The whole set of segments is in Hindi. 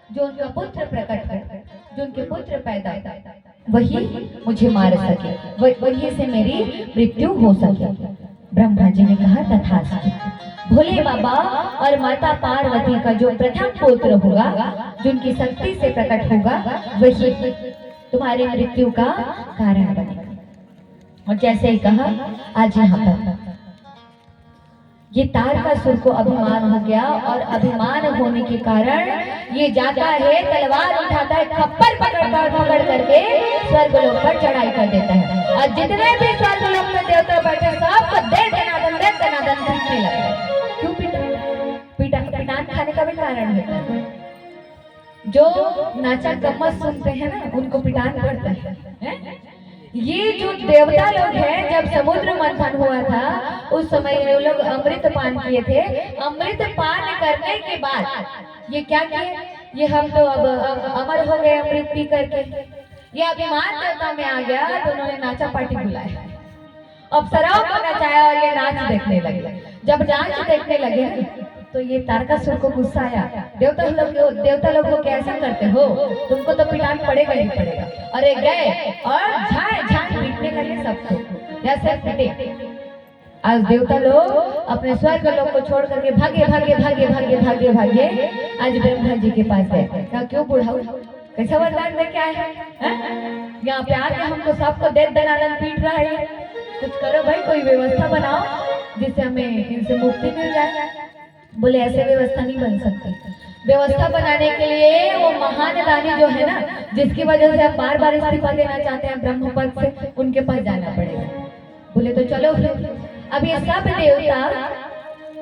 जो उनका पुत्र प्रकट हो, जो उनके पुत्र पैदा वही मुझे मार सके, वही से मेरी मृत्यु हो सके। ब्रह्मा जी ने कहा तथास्तु। भोले बाबा और माता पार्वती का जो प्रथम पुत्र होगा, जो उनकी शक्ति से प्रकट होगा, वही तुम्हारी मृत्यु का कारण बनेगा। और जैसे ही कहा, आज यहाँ पर ये तारकासुर को अभिमान हो गया, और अभिमान होने के कारण ये जाता है, तलवार उठाता है, खप्पर पकड़ करके स्वर्गलोक पर चढ़ाई कर देता है। और जितने भी स्वर्गलोक में देवता बैठे सबको दे दनादन पीटने लगे। क्यों पिटान खाने का भी कारण होता है। जो नाचा गम्मत सुनते हैं ना, उनको पिटान पड़ता है। ये जो देवता लोग हैं, जब समुद्र मंथन हुआ था उस समय ये लोग अमृत पान किए थे। अमृत पान करने के बाद ये क्या किए, ये हम तो अब अमर हो गए अमृत पी करके। ये अभिमान देवता में आ गया, तो उन्होंने नाचा पार्टी बुलाया, अप्सराओं को नचाया और ये नाच देखने लगे। जब नाच देखने लगे तो ये तारकासुर को गुस्सा आया। देवता लोग को कैसा करते हो, तुमको तो पिटान पड़ेगा ही पड़ेगा। अरे गए और झाए पीटने लगे सबको, जैसे पिटे। आज देवता लोग अपने स्वर्ग लोक को छोड़ करके भागे आज ब्रह्मा जी के पास गए। क्या क्यों बुढ़ाऊ, कैसा वरदान दे क्या है? यहाँ पे आके हमको सबको दे दनादन पीट रहा है। कुछ करो भाई, कोई व्यवस्था बनाओ जिससे हमें इनसे मुक्ति मिल जाए। बोले ऐसे व्यवस्था नहीं बन सकती। व्यवस्था बनाने के लिए वो महान दानी जो है ना, जिसकी वजह से आप बार बार इस्तीफा देना चाहते हैं ब्रह्म पद से, उनके पास जाना पड़ेगा। बोले तो चलो फिर। अब ये सब देवता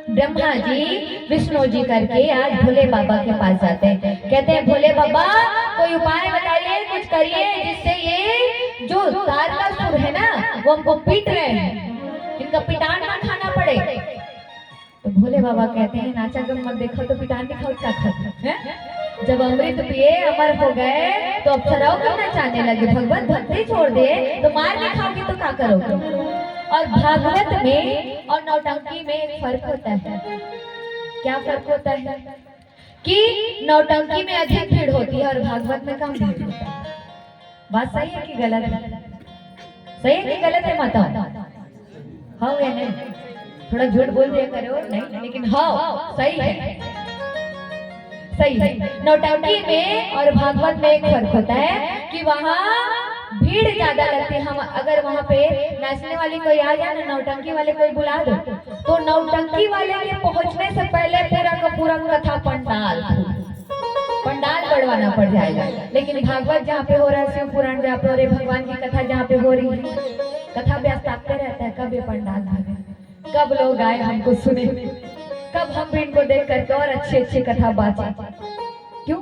ब्रह्मा जी, विष्णु जी करके आज भोले बाबा के पास जाते हैं। कहते हैं भोले बाबा कोई उपाय बताइए, कुछ करिए जिससे ये जो तारकासुर है ना, वो हमको पीट रहे हैं, इनका पिटान ना खाना पड़े। तो भोले बाबा कहते हैं नाचा गम मत देखो तो पिटान दिखाओ क्या खाते हैं। जब अमृत पिए अमर हो गए तो अप्सराओं को नचाने लगे, भगवत भक्ति छोड़ दिए तो मार के खाओगे तो क्या करोगे। और भागवत में और नौटंकी में एक फर्क होता है। क्या फर्क होता है कि नौटंकी में अधिक भीड़ होती है और भागवत में कम भीड़ होता है। बात सही है कि गलत है? सही है कि गलत है? माता हाँ या नहीं? थोड़ा झूठ बोल दिया करो, नहीं लेकिन हाँ सही है, सही है। नौटंकी में और भागवत में एक फर्क होता है कि वहाँ भीड़ ज्यादा लगती है। हम अगर वहाँ पे नाचने वाली कोई आ जाए ना, नौटंकी वाले कोई बुला दो, तो नौटंकी वाले के पहुँचने से पहले पूरा का पूरा कथा पंडाल बढ़वाना पड़ जाएगा। लेकिन भागवत जहाँ पे हो रहा है, शिव पुराण जहाँ पे हो रही, भगवान की कथा जहाँ पे हो रही है, कथा व्यास ताकते रहता है कब ये पंडाल भागे, कब लोग आए हमको सुने, कब हम भी इनको देख करके और अच्छी कथा बातें। क्यों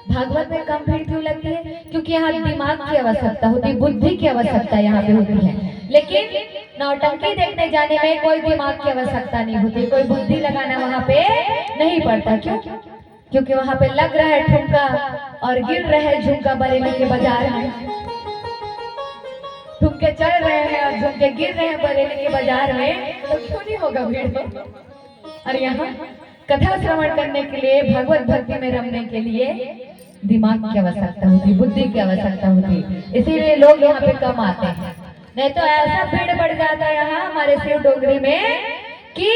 भागवत में कम भीड़ क्यों लगती है? क्योंकि यहाँ दिमाग की आवश्यकता होती है, बुद्धि की आवश्यकता यहाँ पे होती है। लेकिन नौटंकी देखने जाने में कोई दिमाग की आवश्यकता नहीं होती, कोई बुद्धि लगाना वहाँ पे नहीं पड़ता। क्यों? क्योंकि वहाँ पे लग रहा है ठुमका और गिर रहे है झुमका बरेली के बाजार में। ठुमके चढ़ रहे हैं और झुमके गिर रहे हैं बरेली के बाजार में, तो क्यों नहीं होगा भीड़? और यहाँ कथा श्रवण करने के लिए, भगवत भक्ति में रमने के लिए दिमाग की आवश्यकता होती, बुद्धि की आवश्यकता होती, इसीलिए लोग यहाँ पे कम आते हैं। नहीं तो ऐसा भीड़ बढ़ जाता है यहाँ हमारे शिव डोगरी में कि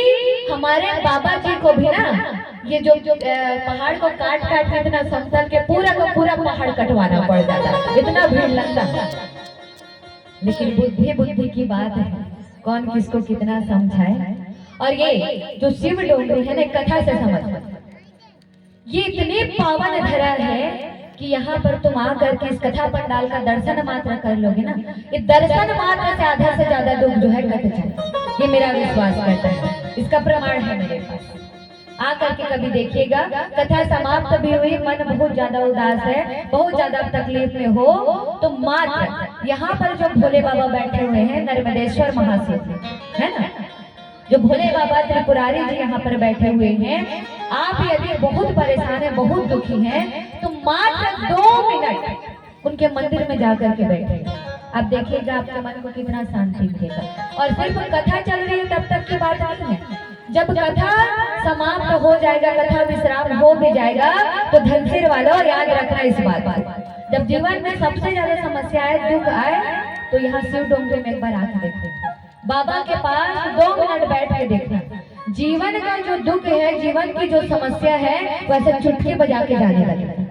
हमारे बाबा जी को भी ना ये जो पहाड़ को काट के इतना समतल के पूरा का पूरा पहाड़ कटवाना पड़ जाता, इतना भीड़ लगता। लेकिन बुद्धि की बात है, कौन किसको कितना समझाए। और ये जो शिव डोंगरी है ना, कथा से समझ, ये इतनी पावन धरा है कि यहाँ पर तुम आकर के इस कथा पंडाल का दर्शन मात्र कर लोगे ना, ये दर्शन मात्र से आधा से ज्यादा दुख जो है कट जाए, ये मेरा विश्वास करता है। इसका प्रमाण है मेरे पास। आकर के कभी देखिएगा, कथा समाप्त भी हुई, मन बहुत ज्यादा उदास है, बहुत ज्यादा तकलीफ में हो, तो मात्र यहाँ पर जो भोले बाबा बैठे हुए हैं, नर्मदेश्वर महाशिव है ना, जो भोले बाबा त्रिपुरारी जी यहाँ पर बैठे हुए हैं, आप यदि बहुत परेशान है, बहुत दुखी हैं, तो मात्र 2 मिनट उनके मंदिर में जाकर के बैठे, आप देखिएगा आपके मन को कितना शांति मिलेगा। और सिर्फ कथा चल रही है तब तक की बात नहीं है, जब कथा समाप्त हो जाएगा, कथा विश्राम हो भी जाएगा, तो धनसिर वालों याद रखना इस बात, जब जीवन में सबसे ज्यादा समस्याएं दुख आए तो यहाँ शिव डोंगरे में एक बार आके देखना, बाबा के पास 2 मिनट बैठ के देखना। जीवन का जो दुख है, जीवन की जो समस्या है, वैसे चुटकी बजा के जाने लगेगा।